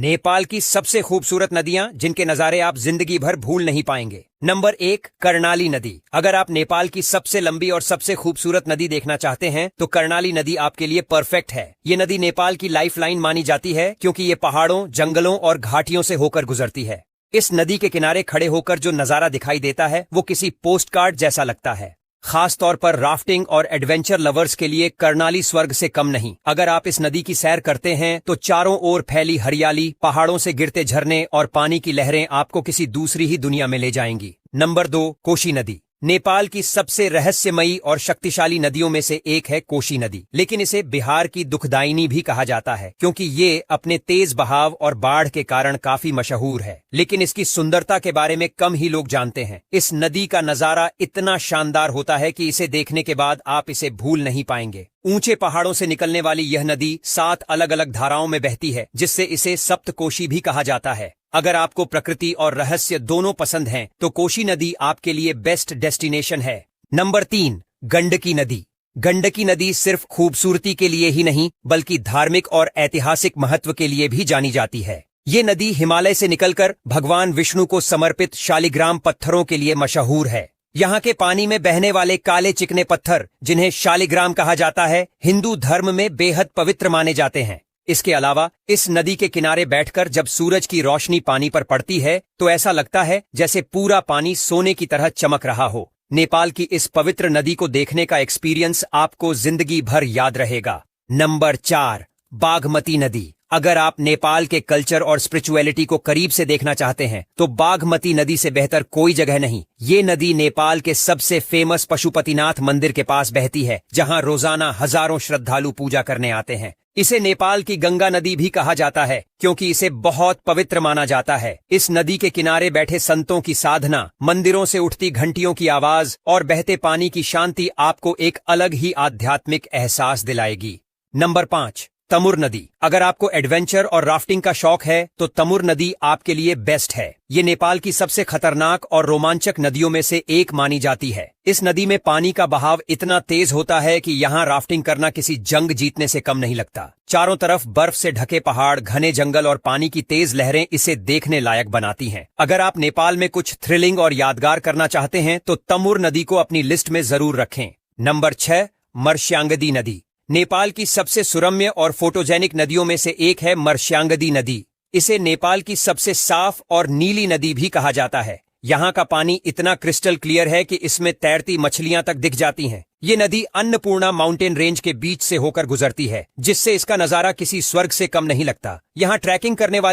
नेपाल की सबसे खूबसूरत नदियां जिनके नजारे आप जिंदगी भर भूल नहीं पाएंगे। नंबर 1, कर्णाली नदी। अगर आप नेपाल की सबसे लंबी और सबसे खूबसूरत नदी देखना चाहते हैं तो कर्णाली नदी आपके लिए परफेक्ट है। ये नदी नेपाल की लाइफलाइन मानी जाती है क्योंकि ये पहाड़ों, जंगलों और घाटियों से होकर गुजरती है। इस नदी के किनारे खड़े होकर जो नजारा दिखाई देता है वो किसी पोस्ट कार्ड जैसा लगता है। खास तौर पर राफ्टिंग और एडवेंचर लवर्स के लिए कर्णाली स्वर्ग से कम नहीं। अगर आप इस नदी की सैर करते हैं तो चारों ओर फैली हरियाली, पहाड़ों से गिरते झरने और पानी की लहरें आपको किसी दूसरी ही दुनिया में ले जाएंगी। नंबर 2, कोशी नदी। नेपाल की सबसे रहस्यमयी और शक्तिशाली नदियों में से एक है कोशी नदी, लेकिन इसे बिहार की दुखदायिनी भी कहा जाता है क्योंकि ये अपने तेज बहाव और बाढ़ के कारण काफी मशहूर है। लेकिन इसकी सुंदरता के बारे में कम ही लोग जानते हैं। इस नदी का नजारा इतना शानदार होता है कि इसे देखने के बाद आप इसे भूल नहीं पाएंगे। ऊंचे पहाड़ों से निकलने वाली यह नदी 7 अलग अलग धाराओं में बहती है, जिससे इसे सप्तकोशी भी कहा जाता है। अगर आपको प्रकृति और रहस्य दोनों पसंद हैं, तो कोशी नदी आपके लिए बेस्ट डेस्टिनेशन है। नंबर 3, गंडकी नदी। गंडकी नदी सिर्फ खूबसूरती के लिए ही नहीं बल्कि धार्मिक और ऐतिहासिक महत्व के लिए भी जानी जाती है। ये नदी हिमालय से निकलकर भगवान विष्णु को समर्पित शालिग्राम पत्थरों के लिए मशहूर है। यहाँ के पानी में बहने वाले काले चिकने पत्थर, जिन्हें शालिग्राम कहा जाता है, हिंदू धर्म में बेहद पवित्र माने जाते हैं। इसके अलावा इस नदी के किनारे बैठकर जब सूरज की रोशनी पानी पर पड़ती है तो ऐसा लगता है जैसे पूरा पानी सोने की तरह चमक रहा हो। नेपाल की इस पवित्र नदी को देखने का एक्सपीरियंस आपको जिंदगी भर याद रहेगा। नंबर 4, बागमती नदी। अगर आप नेपाल के कल्चर और स्पिरिचुअलिटी को करीब से देखना चाहते हैं तो बागमती नदी से बेहतर कोई जगह नहीं। ये नदी नेपाल के सबसे फेमस पशुपतिनाथ मंदिर के पास बहती है, जहां रोजाना हजारों श्रद्धालु पूजा करने आते हैं। इसे नेपाल की गंगा नदी भी कहा जाता है क्योंकि इसे बहुत पवित्र माना जाता है। इस नदी के किनारे बैठे संतों की साधना, मंदिरों से उठती घंटियों की आवाज और बहते पानी की शांति आपको एक अलग ही आध्यात्मिक एहसास दिलाएगी। नंबर 5, तमुर नदी। अगर आपको एडवेंचर और राफ्टिंग का शौक है तो तमुर नदी आपके लिए बेस्ट है। ये नेपाल की सबसे खतरनाक और रोमांचक नदियों में से एक मानी जाती है। इस नदी में पानी का बहाव इतना तेज होता है कि यहाँ राफ्टिंग करना किसी जंग जीतने से कम नहीं लगता। चारों तरफ बर्फ से ढके पहाड़, घने जंगल और पानी की तेज लहरें इसे देखने लायक बनाती हैं। अगर आप नेपाल में कुछ थ्रिलिंग और यादगार करना चाहते हैं तो तमुर नदी को अपनी लिस्ट में जरूर रखें। नंबर 6, मर्श्यांगदी नदी। नेपाल की सबसे सुरम्य और फोटोजेनिक नदियों में से एक है मर्श्यांगदी नदी। इसे नेपाल की सबसे साफ और नीली नदी भी कहा जाता है। यहाँ का पानी इतना क्रिस्टल क्लियर है कि इसमें तैरती मछलियां तक दिख जाती हैं। ये नदी अन्नपूर्णा माउंटेन रेंज के बीच से होकर गुजरती है, जिससे इसका नजारा किसी स्वर्ग से कम नहीं लगता। यहाँ ट्रैकिंग करने वाले